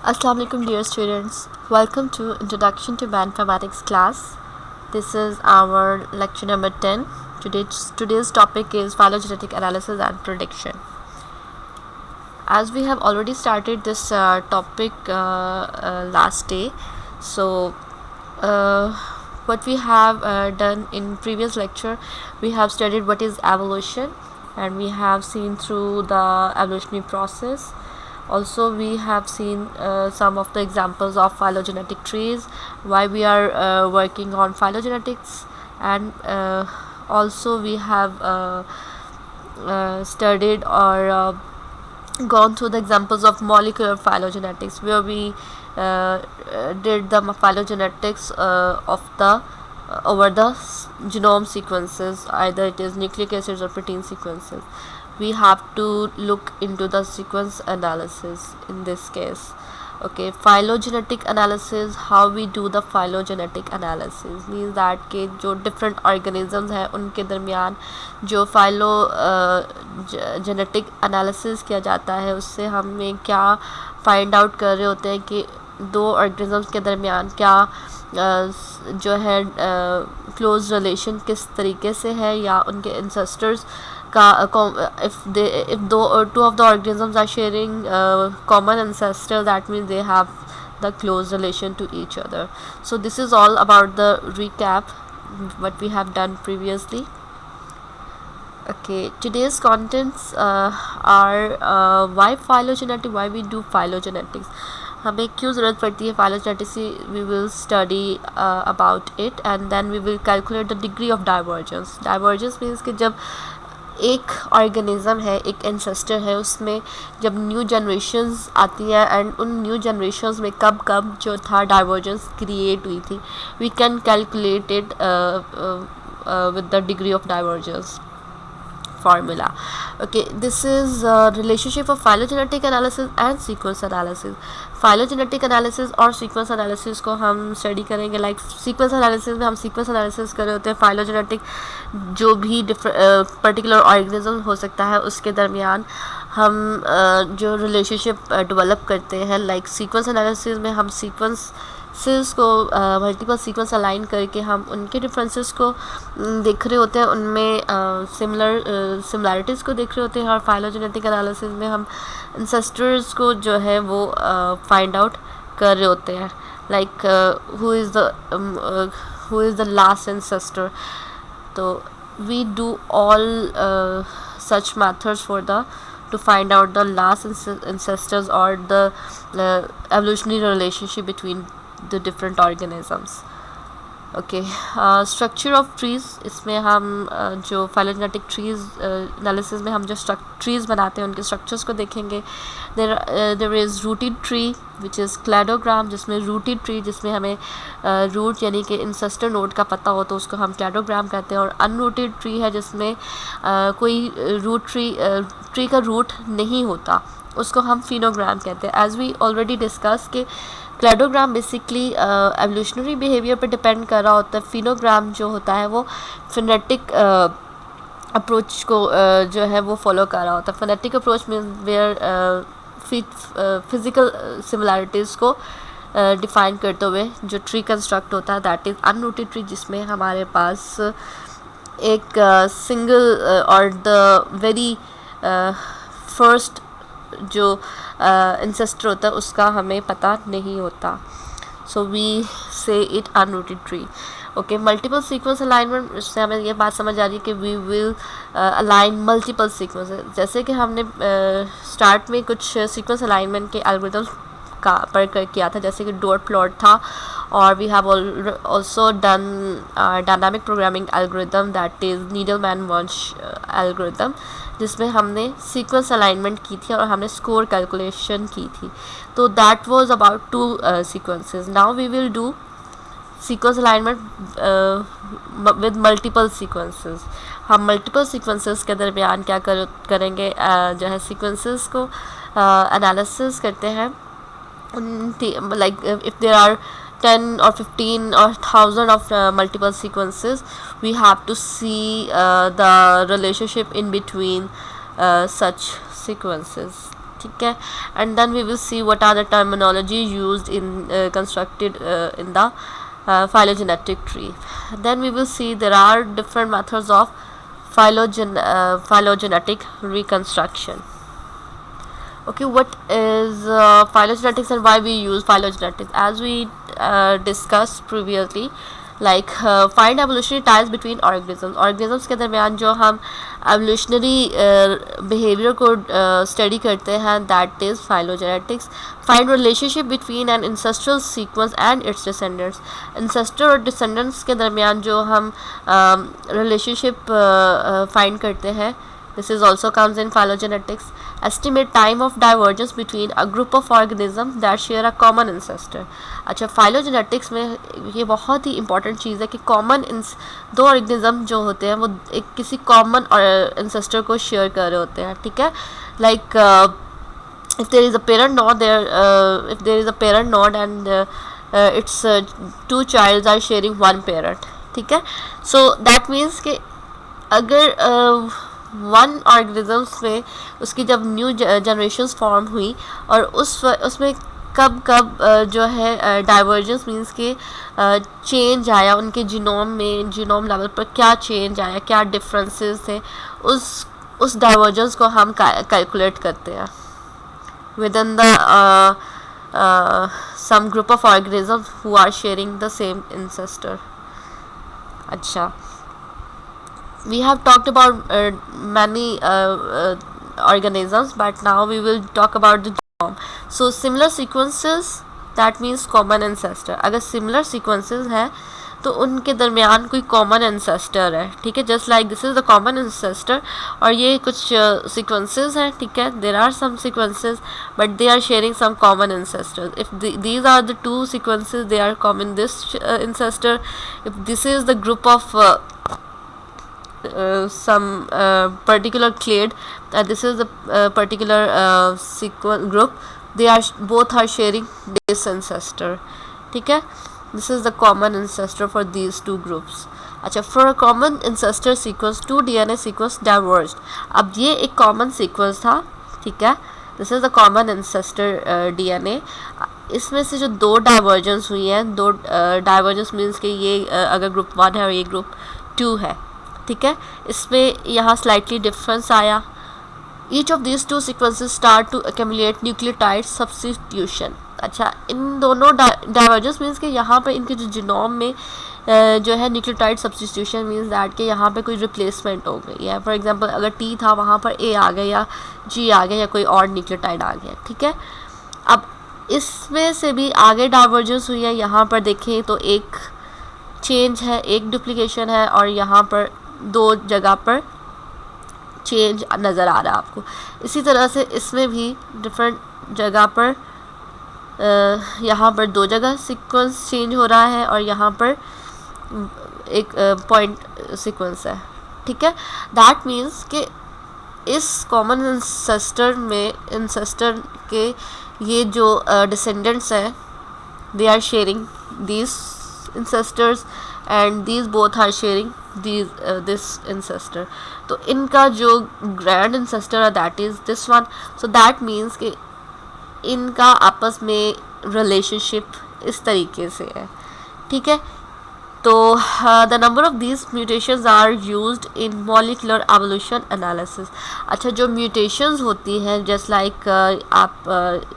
Assalamu alaikum dear students. Welcome to Introduction to Bioinformatics class. This is our lecture number 10. Today's topic is phylogenetic analysis and prediction. As we have already started this topic last day, so what we have done in previous lecture, we have studied what is evolution, and we have seen through the evolutionary process. Also, we have seen some of the examples of phylogenetic trees, why we are working on phylogenetics, and also we have studied or gone through the examples of molecular phylogenetics, where we did the phylogenetics of the over the genome sequences, either it is nucleic acids or protein sequences. We have to look into the sequence analysis in this case. Okay, phylogenetic analysis, how we do the phylogenetic analysis means that के जो different organisms हैं उनके दरमियान जो phylogenetic analysis किया जाता है, उससे हमें क्या find out कर रहे होते हैं कि दो organisms के दरमियान क्या जो है close relation किस तरीके से है, या उनके ancestors if two of the organisms are sharing common ancestor, that means they have the close relation to each other. So this is all about the recap what we have done previously. Okay, today's contents are why phylogenetic, why we do phylogenetics, हमें क्यों ज़रूरत पड़ती है phylogenetics की. We will study about it, and then we will calculate the degree of divergence. Divergence means कि जब एक organism है, एक एंसेस्टर है, उसमें जब न्यू जनरेशन्स आती हैं एंड उन न्यू जनरेशन्स में कब कब जो था डाइवर्जेंस क्रिएट हुई थी, we can calculate it with the degree of divergence formula. Okay, this is relationship of phylogenetic analysis and sequence analysis. phylogenetic analysis और sequence analysis को हम study करेंगे. like sequence analysis में हम sequence analysis कर रहे होते हैं phylogenetic जो भी particular organism हो सकता है उसके दरमियान हम जो relationship develop करते हैं. like sequence analysis में हम सीक्वेंसेस को मल्टीपल सीक्वेंस अलाइन करके हम उनके डिफरेंसेस को देख रहे होते हैं, उनमें सिमिलरिटीज़ को देख रहे होते हैं. और फाइलोजेनेटिक एनालिसिस में हम एंसेस्टर्स को जो है वो फाइंड आउट कर रहे होते हैं. Like who is the last ancestor. तो we do all such methods for to find out the last ancestors or the evolutionary relationship between the different organisms. Okay, structure of trees, इसमें हम जो phylogenetic trees analysis में हम जो trees बनाते हैं उनके structures को देखेंगे. there is rooted tree which is cladogram, जिसमें rooted tree जिसमें हमें root यानी कि ancestor node का पता हो तो उसको हम cladogram कहते हैं. और unrooted tree है जिसमें कोई tree का root नहीं होता, उसको हम phenogram कहते हैं. as we already discussed कि क्लैडोग्राम बेसिकली एवोल्यूशनरी बिहेवियर पर डिपेंड कर रहा होता है. फिनोग्राम जो होता है वो फिनेटिक अप्रोच को जो है वो फॉलो कर रहा होता है. Phenetic approach means where physical similarities को डिफ़ाइन करते हुए जो ट्री कंस्ट्रक्ट होता है, दैट इज़ अनरूटेड ट्री, जिसमें हमारे पास एक सिंगल और द वेरी फर्स्ट जो एंसेस्टर होता है उसका हमें पता नहीं होता. So we say it unrooted tree. Okay, multiple sequence alignment, इससे हमें ये बात समझ आ रही है कि we will align multiple sequences. जैसे कि हमने स्टार्ट में कुछ सीक्वेंस अलाइनमेंट के एल्गोरिथम्स का पर किया था, जैसे कि डॉट प्लॉट था, और we have also done dynamic programming algorithm, that is Needleman Wunsch algorithm, जिसमें हमने सीक्वेंस अलाइनमेंट की थी और हमने स्कोर कैलकुलेशन की थी. तो that was about 2 sequences. Now we will do sequence alignment with multiple sequences. हम मल्टीपल सीक्वेंसेस के दरमियान क्या करेंगे, जो है सीक्वेंसेस को एनालिसिस करते हैं. like if there are 10 or 15 or 1000 of multiple sequences, we have to see the relationship in between such sequences. ठीक है. And then we will see what are the terminology used in constructed in the phylogenetic tree. Then we will see there are different methods of phylogenetic reconstruction. Okay, what is phylogenetics and why we use phylogenetics? As we discussed previously, like find evolutionary ties between organisms के दरमियान जो हम evolutionary behavior को study करते हैं, that is phylogenetics. Find relationship between an ancestral sequence and its descendants. Ancestor और descendants के दरमियान जो हम relationship find करते हैं, this is also comes in phylogenetics. Estimate time of divergence between a group of organisms that share a common ancestor. अच्छा, phylogenetics में ये बहुत ही important चीज़ है कि common दो organism जो होते हैं वो एक किसी common ancestor को share कर रहे होते हैं, ठीक है. Like if there is a parent node there, if there is a parent node and its two childs are sharing one parent, ठीक है. So that means कि अगर वन ऑर्गेनिजम्स में उसकी जब न्यू जनरेशन्स फॉर्म हुई और उसमें कब कब जो है डाइवर्जेंस मींस के चेंज आया उनके जीनोम में, जीनोम लेवल पर क्या चेंज आया, क्या डिफरेंसेस थे, उस डाइवर्जेंस को हम कैलकुलेट करते हैं within the some group of organisms who are sharing the same ancestor. अच्छा, we have talked about many organisms, but now we will talk about the genome. So similar sequences, that means common ancestor. अगर similar sequences हैं तो उनके दरमियान कोई common ancestor है, ठीक है. just like this is the common ancestor और ये कुछ sequences हैं, ठीक है. there are some sequences but they are sharing some common ancestors. if these are the two sequences, they are common this ancestor. if this is the group of some particular clade, this is the particular sequence group, they are both are sharing this ancestor, ठीक है. this is the common ancestor for these two groups. अच्छा, for a common ancestor sequence, two DNA sequence diverged. अब ये एक common sequence था, ठीक है. this is the common ancestor DNA. इसमें से जो दो डाइवर्जेंस हुई हैं, दो डाइवर्जेंस मीन्स कि ये अगर ग्रुप 1 है और ये ग्रुप 2 है, ठीक है. इसमें यहाँ स्लाइटली डिफरेंस आया. Each of this two sequences start to accumulate nucleotide substitution. अच्छा, इन दोनों डाइवर्जेंस मीन्स कि यहाँ पे इनके जो जीनोम में जो है न्यूक्लियोटाइड सब्स्टिट्यूशन मीन्स दैट कि यहाँ पे कोई रिप्लेसमेंट हो गई है. फॉर एग्जांपल अगर टी था वहाँ पर ए आ गया या जी आ गया या कोई और न्यूक्लियोटाइड आ गया, ठीक है. अब इसमें से भी आगे डाइवर्जेंस हुई है. यहाँ पर देखें तो एक चेंज है, एक डुप्लीकेशन है और यहाँ पर दो जगह पर चेंज नज़र आ रहा है आपको. इसी तरह से इसमें भी डिफरेंट जगह पर यहाँ पर दो जगह सीक्वेंस चेंज हो रहा है और यहाँ पर एक पॉइंट सीक्वेंस है, ठीक है. दैट मीन्स कि इस कॉमन इंसेस्टर में इंसेस्टर के ये जो डिसेंडेंट्स हैं, they are sharing these ancestors and these both are sharing this ancestor. तो इनका जो ग्रैंड ancestor है that is this one. So that means कि इनका आपस में रिलेशनशिप इस तरीके से है, ठीक है. तो the number of these mutations are used in molecular evolution analysis. अच्छा, जो म्यूटेशंस होती हैं जस्ट लाइक आप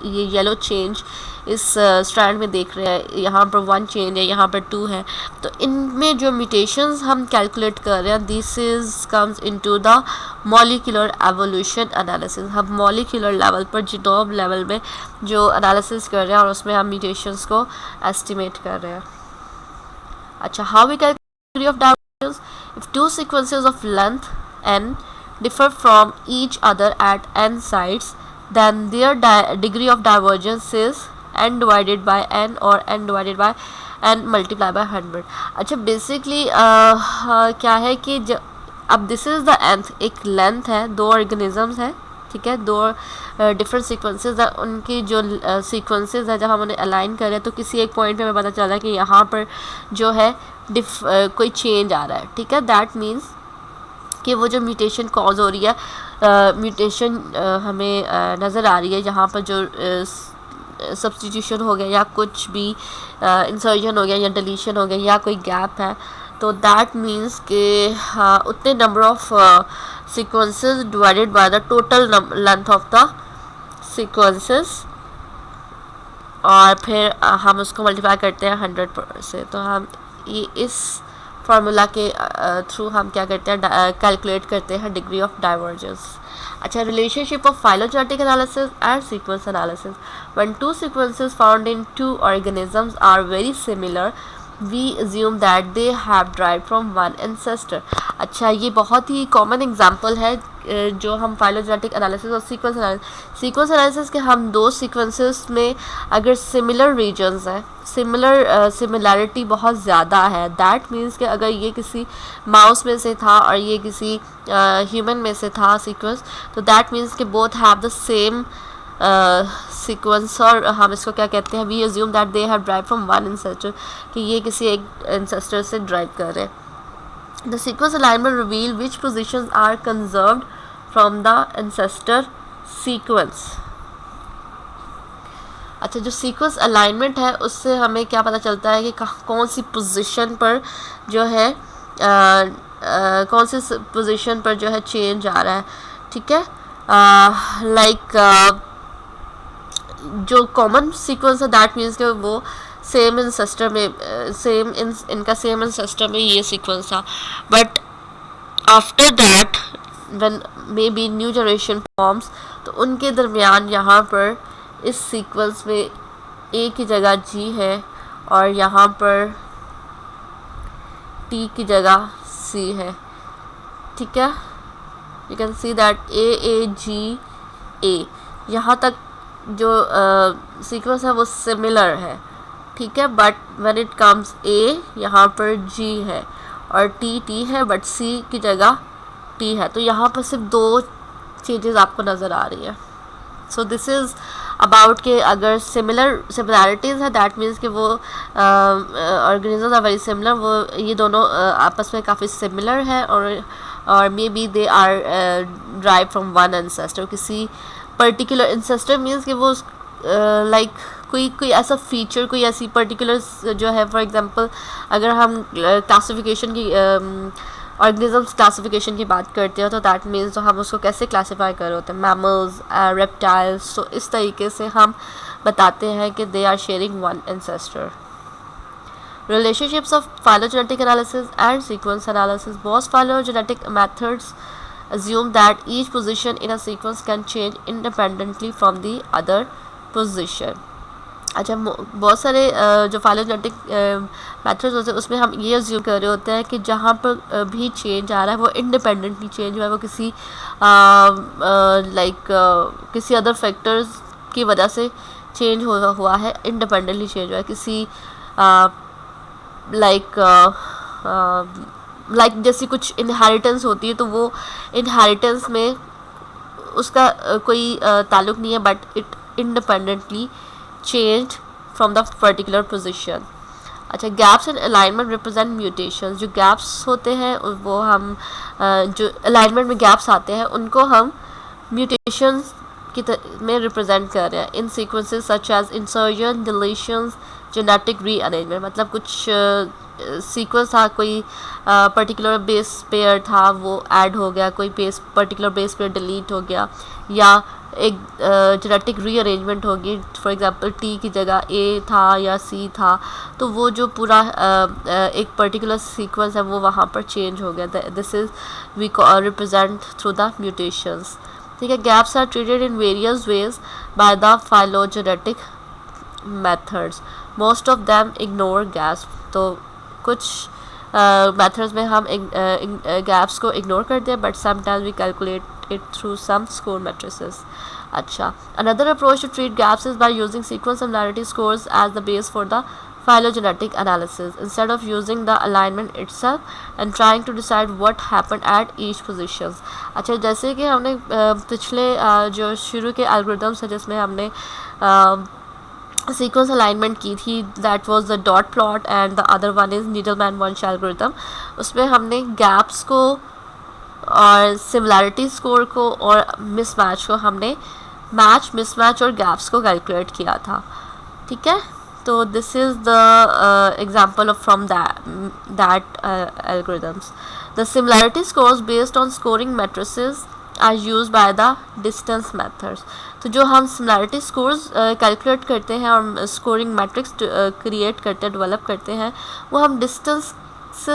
ये येलो चेंज इस स्ट्रैंड में देख रहे हैं, यहाँ पर 1 चेंज है, यहाँ पर 2 है. तो इनमें जो म्यूटेशंस हम कैलकुलेट कर रहे हैं, this is comes into the molecular evolution analysis. हम मॉलिक्यूलर लेवल पर जीनोम लेवल में जो एनालिसिस कर रहे हैं और उसमें हम म्यूटेशंस को एस्टिमेट कर रहे हैं. अच्छा, how we calculate degree of divergence? If two sequences of length n differ from each other at n sites, then their degree of divergence is n divided by n or n divided by n multiplied by 100. अच्छा, basically क्या है कि अब this is the nth, एक length है, दो organisms हैं, ठीक है, दो डिफरेंट सीक्वेंसेस हैं. उनकी जो सीक्वेंसेस हैं जब हम उन्हें अलाइन करें तो किसी एक पॉइंट पे हमें पता चला कि यहाँ पर जो है कोई चेंज आ रहा है, ठीक है. दैट मीन्स कि वो जो म्यूटेशन कॉज हो रही है म्यूटेशन हमें नज़र आ रही है, जहाँ पर जो सब्स्टिट्यूशन हो गया या कुछ भी इंसर्जन हो गया या डिलीशन हो गया या कोई गैप है, तो दैट मीन्स कि उतने number of sequences divided by the total length of the sequences, और फिर हम उसको मल्टीप्लाई करते हैं 100 से। तो हम ये इस फार्मूला के थ्रू हम क्या करते हैं, कैलकुलेट करते हैं डिग्री ऑफ डाइवर्जेंस। अच्छा, relationship of phylogenetic analysis and sequence analysis. When two sequences found in two organisms are very similar, we assume that they have derived from one ancestor. अच्छा, ये बहुत ही कॉमन एग्जांपल है जो हम phylogenetic analysis और sequence analysis के हम दो सीक्वेंसेस में अगर सिमिलर रीजन्स हैं, सिमिलैरिटी बहुत ज़्यादा है, दैट मीन्स कि अगर ये किसी माउस में से था और ये किसी ह्यूमन में से था सीक्वेंस, तो दैट मीन्स कि both have the same sequence, और हम इसको क्या कहते हैं, we assume that they have derive from one ancestor, कि ये किसी एक एंसेस्टर से ड्राइव कर रहे हैं। The sequence alignment reveal which positions are conserved from the ancestor sequence. अच्छा, जो सीक्वेंस अलाइनमेंट है उससे हमें क्या पता चलता है कि कौन सी पोजीशन पर जो है कौन सी पोजीशन पर जो है चेंज आ रहा है, ठीक है। लाइक जो कॉमन सीक्वेंस है दैट मीन्स कि वो सेम एंसेस्टर में इनका सेम एंसेस्टर में ये सीक्वेंस था, but after that when may be new generation forms, तो उनके दरमियान यहाँ पर इस सीक्वेंस में ए की जगह जी है और यहाँ पर टी की जगह सी है, ठीक है। You can see that AAGA, यहाँ तक जो सीक्वेंस है वो सिमिलर है, ठीक है, but when it comes A यहाँ पर G है और T है, बट C की जगह T है, तो यहाँ पर सिर्फ दो चेंजेस आपको नज़र आ रही है। सो दिस इज़ अबाउट कि अगर सिमिलैरिटीज़ है दैट मीन्स कि वो ऑर्गेनिजम्स आर वेरी सिमिलर, वो ये दोनों आपस में काफ़ी सिमिलर है, और maybe they are derive from one ancestor. किसी पर्टिकुलर एंसेस्टर मीन्स कि वो लाइक कोई ऐसा फीचर, कोई ऐसी पर्टिकुलर जो है, फॉर एग्जांपल अगर हम क्लासिफिकेशन की ऑर्गेनिजम्स क्लासिफिकेशन की बात करते हो, तो दैट मीन्स तो हम उसको कैसे क्लासीफाई कर रहे होते हैं, मैमल्स, रेप्टाइल्स, तो इस तरीके से हम बताते हैं कि they are sharing one ancestor. Relationships of phylogenetic analysis and sequence analysis. Most phylogenetic methods assume that each position in a sequence can change independently from the other position. अच्छा, बहुत सारे जो phylogenetic methods होते हैं उसमें हम ये assume कर रहे होते हैं कि जहाँ पर भी change आ रहा है वो independently change हुआ है, वो किसी किसी other factors की वजह से change हुआ है, independently change हुआ है, किसी लाइक जैसी कुछ इनहेरिटेंस होती है, तो वो इनहेरिटेंस में उसका कोई ताल्लुक नहीं है, but it independently change from the particular position. अच्छा, gaps in alignment represent mutations. जो गैप्स होते हैं वो हम जो अलाइनमेंट में गैप्स आते हैं उनको हम म्यूटेशंस में रिप्रेजेंट कर रहे हैं in sequences such as insertion, deletions, genetic rearrangement. मतलब कुछ सीक्वेंस था, कोई पर्टिकुलर बेस पेयर था वो ऐड हो गया, कोई पर्टिकुलर बेस पेयर डिलीट हो गया, या एक जेनेटिक रीअरेंजमेंट होगी, फॉर एग्जांपल टी की जगह ए था या सी था, तो वो जो पूरा एक पर्टिकुलर सीक्वेंस है वो वहाँ पर चेंज हो गया। This is we represent through the mutations, ठीक है। Gaps are treated in various ways by the phylogenetic methods, most of them ignore gaps. तो कुछ मेथड्स में हम गैप्स को इग्नोर करते हैं, but sometimes we calculate it through some score matrices. अच्छा, another approach to treat gaps is by using sequence similarity scores as the base for the phylogenetic analysis instead of using the alignment itself and trying to decide what happened at each positions. अच्छा, जैसे कि हमने पिछले जो शुरू के algorithms है जिसमें हमने सीक्वेंस अलाइनमेंट की थी, that was the dot plot and the other one is Needleman Wunsch algorithm, उसमें हमने गैप्स को और सिमिलैरिटी स्कोर को और मिसमैच को हमने मैच, मिसमैच और गैप्स को कैलकुलेट किया था, ठीक है। तो this is the example of from that algorithms. The similarity scores based on scoring matrices are use by the distance methods. तो जो हम सिमिलैरिटी स्कोर्स कैलकुलेट करते हैं और स्कोरिंग मैट्रिक्स क्रिएट करते हैं, डेवलप करते हैं, वो हम डिस्टेंस से,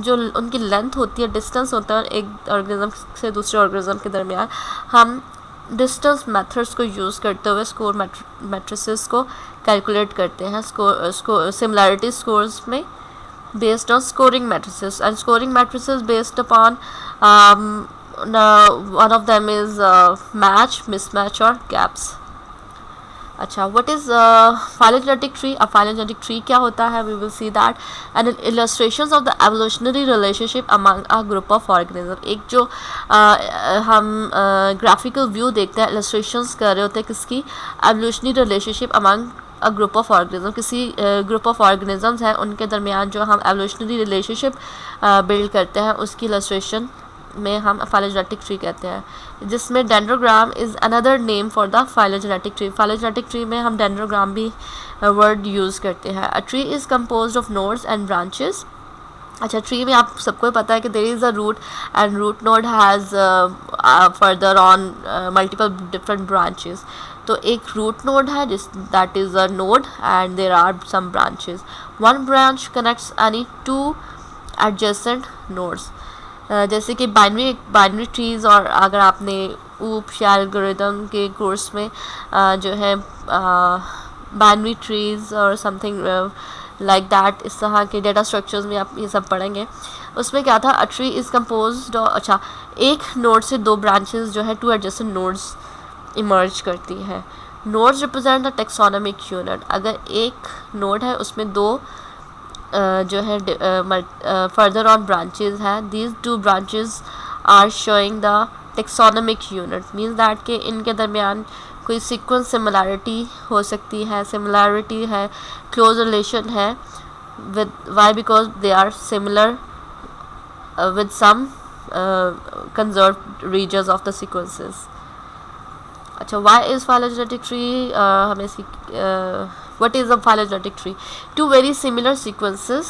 जो उनकी लेंथ होती है, डिस्टेंस होता है एक ऑर्गेनिज्म से दूसरे ऑर्गेनिज्म के दरमियान, हम डिस्टेंस मेथड्स को यूज़ करते हुए स्कोर मैट्रिसेस को कैलकुलेट करते हैं सिमिलैरिटी स्कोर्स में based on scoring matrices, and scoring matrices based upon one of them is match, mismatch और gaps. अच्छा, what is phylogenetic tree? A phylogenetic tree क्या होता है? We will see that and illustrations of the evolutionary relationship among a group of organisms. एक जो हम graphical view देखते हैं, illustrations कर रहे होते हैं किसकी? evolutionary relationship among a group of organisms. किसी group of organisms हैं, उनके दरमियान जो हम evolutionary relationship build करते हैं, उसकी illustration में हम phylogenetic tree कहते हैं, जिसमें dendrogram is another name for the phylogenetic tree. phylogenetic tree में हम डेंड्रोग्राम भी वर्ड यूज़ करते हैं. A tree is composed of nodes and branches. अच्छा, ट्री में आप सबको पता है कि there is a root and root node has further on multiple different branches. तो एक रूट नोड है जिस that is a node and there are some branches. One branch connects any two adjacent nodes. जैसे कि binary trees, और अगर आपने ऊप या एल्गोरिथम के कोर्स में जो है बाइनरी ट्रीज़ और समथिंग लाइक दैट, इस तरह के डेटा स्ट्रक्चर्स में आप ये सब पढ़ेंगे. उसमें क्या था, अ ट्री इज़ कम्पोज्ड, अच्छा, एक नोड से दो ब्रांचेस जो है टू एडजेसेंट नोड्स इमर्ज करती है. Nodes represent the taxonomic unit. अगर एक नोड है उसमें दो जो है फर्दर ऑन ब्रांचेस हैं, these two branches are showing the taxonomic unit. Means that कि इनके दरमियान कोई सीक्वेंस सिमिलैरिटी हो सकती है, सिमिलैरिटी है, क्लोज रिलेशन है with Y, because they are similar with some conserved regions of the sequences. अच्छा, वाई इज़ phylogenetic tree? हमें इसकी what is a phylogenetic tree? Two very similar sequences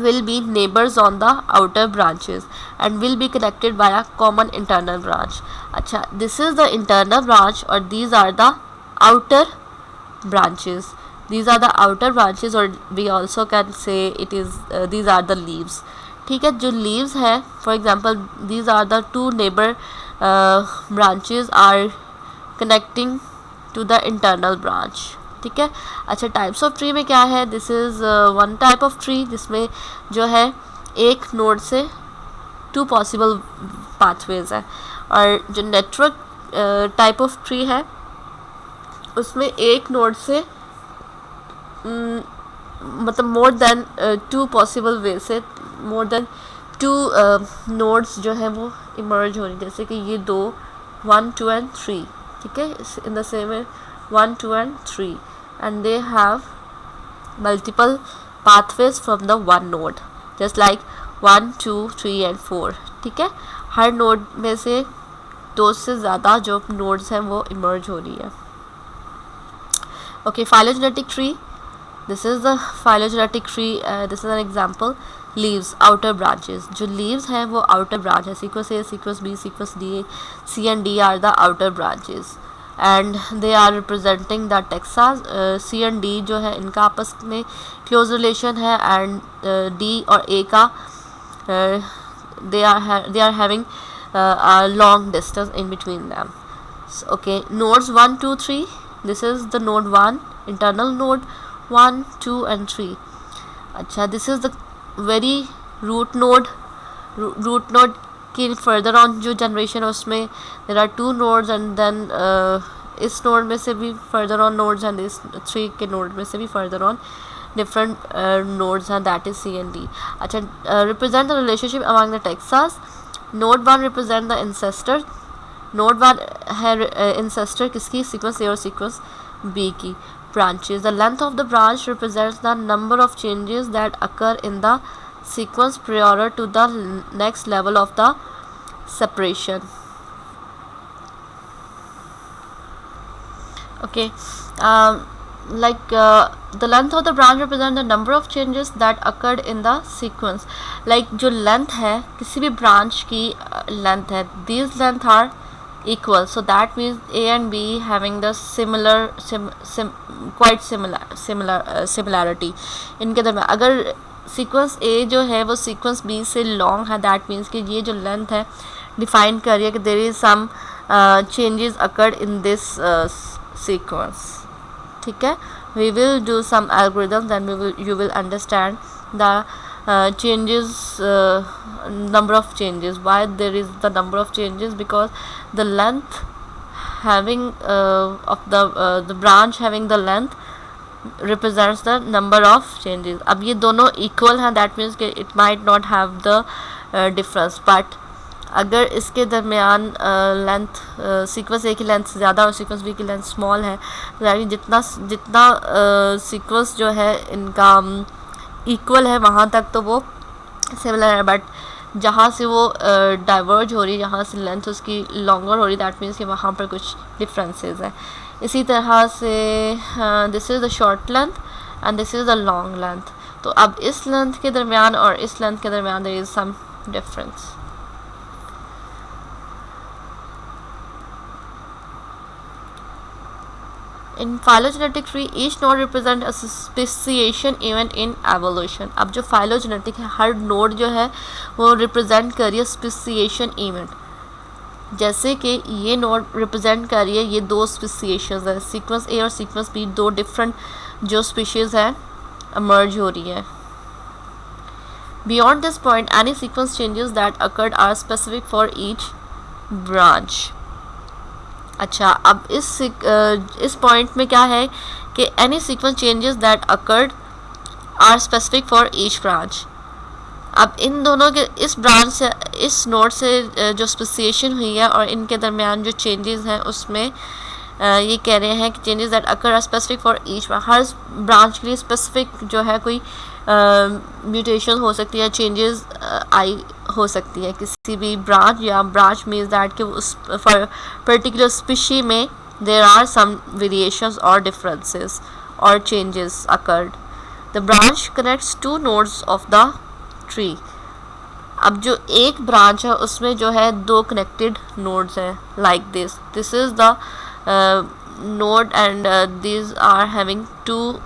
will be neighbors on the outer branches and will be connected by a common internal branch. अच्छा, this is the internal branch or these are the outer branches. These are the outer branches, or we also can say it is these are the leaves. ठीक है, जो leaves है, for example these are the two neighbor branches are connecting to the internal branch. ठीक है. अच्छा, types of tree में क्या है, this is one type of tree जिसमें जो है एक नोड से टू पॉसिबल पाथवेज है. और जो नेटवर्क टाइप ऑफ ट्री है उसमें एक नोड से मतलब more than two possible way से मोर देन टू नोड्स जो है वो इमर्ज हो रही, जैसे कि ये दो 1, 2 and 3. ठीक है, in the same way 1, 2 and 3 and they have multiple pathways from the one node just like 1, 2, 3 and 4. ठीक है, हर नोड में से दो से ज़्यादा जो नोड्स हैं वो इमर्ज हो रही है. Okay, phylogenetic tree. This is the phylogenetic tree. This is an example. Leaves, outer branches. जो leaves हैं वो outer branch है. Sequence A, sequence B, sequence D, C and D are the outer branches. And they are representing the taxa. C and D जो है इनका आपस में close relation है, and D और A का they are having a long distance in between them. So, okay, nodes 1, 2, 3. This is the node 1, internal node 1, 2 and 3. अच्छा, this is the very root node. Root node की further on जो generation है उसमें there are 2 nodes and then इस node में से भी further on nodes and इस 3 के node में से भी further on different nodes हैं, that is C and D. अच्छा, represent the relationship among the taxas. Node 1 represent the ancestor. Node 1 है ancestor किसकी, sequence A और sequence B की. Branches. The length of the branch represents the number of changes that occur in the sequence prior to the next level of the separation. Okay, the length of the branch represent the number of changes that occurred in the sequence. Like जो length है किसी भी branch की length है, these length are equal, so that means A and B having the quite similarity इनके दरम्यान. अगर sequence A जो है वो sequence B से long है, that means कि ये जो length है define करिए कि there is some changes occurred in this sequence. ठीक है, we will do some algorithms and you will understand the changes, number of changes. Why there is the number of changes? Because the length having of the branch having the length represents the number of changes. अब ये दोनों equal हैं, that means कि it might not have the difference, but अगर इसके दरमियान length sequence ए की length ज़्यादा और सीक्वेंस बी की लेंथ स्मॉल है, तो यानी जितना सीक्वेंस जो है इनका इक्वल है वहाँ तक तो वो सिमिलर है, बट जहाँ से वो डाइवर्ज हो रही है, जहाँ से लेंथ उसकी लॉन्गर हो रही, दैट मीन्स कि वहाँ पर कुछ डिफरेंसेस हैं. इसी तरह से this is the short length and this is the long length. तो अब इस लेंथ के दरमियान और इस लेंथ के दरमियान there is some difference. In phylogenetic tree, each node represent a speciation event in evolution. अब जो phylogenetic है, हर node जो है वो represent कर रही है speciation event. जैसे कि ये node represent कर रही है ये दो speciations है, sequence A और sequence B, दो different जो species है emerge हो रही है. Beyond this point, any sequence changes that occurred are specific for each branch. अच्छा, अब इस पॉइंट में क्या है कि any sequence changes that occurred are specific for each branch. अब इन दोनों के इस ब्रांच से इस नोड से जो स्पेसिएशन हुई है और इनके दरमियान जो चेंजेस हैं उसमें ये कह रहे हैं कि changes that occur are specific for each. हर ब्रांच के लिए स्पेसिफिक जो है कोई म्यूटेशन हो सकती है, चेंजेस आई हो सकती है किसी भी ब्रांच, या ब्रांच मीन्स दैट कि उस पर्टिकुलर स्पीशी में देयर आर सम वेरिएशंस और डिफरेंसेस और changes occurred. The branch connects two nodes of the tree. अब जो एक ब्रांच है उसमें जो है दो कनेक्टेड नोड्स हैं, like this is the node and these are having two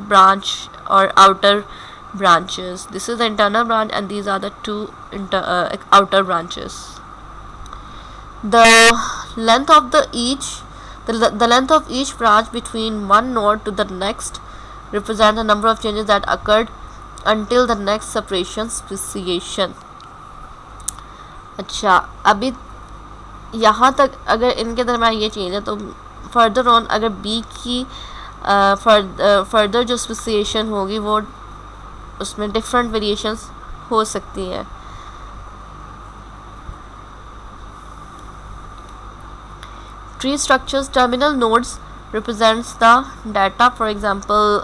branch or outer branches. This is the internal branch and these are the two outer branches. The length of the length of each branch between one node to the next represent the number of changes that occurred until the next separation speciation. अच्छा, अभी यहाँ तक अगर इनके दरम्यान ये change है तो फर्दर ऑन अगर बी की फर्दर जो स्पेसिएशन होगी वो उसमें डिफरेंट वेरिएशंस हो सकती हैं. Tree structures terminal nodes represents the data, for example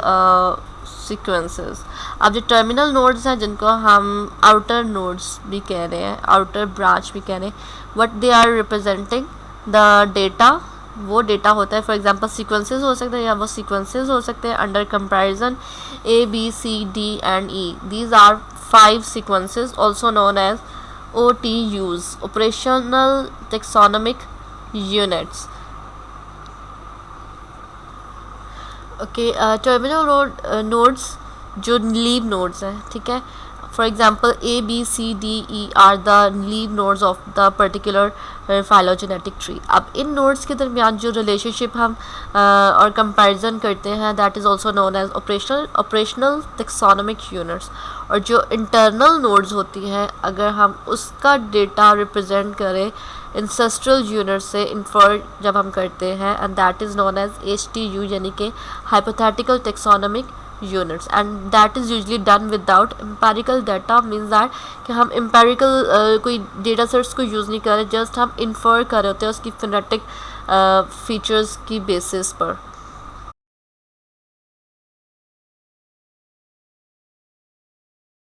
sequences. अब जो टर्मिनल नोड्स हैं जिनको हम आउटर नोड्स भी कह रहे हैं, आउटर ब्रांच भी कह रहे हैं, what they are representing the data, वो डेटा होता है. फॉर एग्जांपल सीक्वेंसेस हो सकते हैं या वो सीक्वेंसेस हो सकते हैं under comparison A B C D and E. These are 5 sequences also known as OTUs, operational taxonomic units. Okay, terminal nodes जो लीव नोड्स हैं, ठीक है. For example A B C D E are the leaf nodes of the particular phylogenetic tree. अब इन nodes के दरमियान जो relationship हम और कंपैरिजन करते हैं that is also known as operational taxonomic units. और जो इंटरनल नोड्स होती हैं अगर हम उसका डेटा रिप्रेजेंट करें इंसेस्ट्रल यूनिट से इन्फर जब हम करते हैं, and that is known as HTU यानी कि hypothetical taxonomic units, and that is usually done without empirical data. means that कि हम empirical कोई data sets को यूज़ नहीं कर रहे, जस्ट हम infer कर रहे होते हैं उसकी phonetic features की basis पर.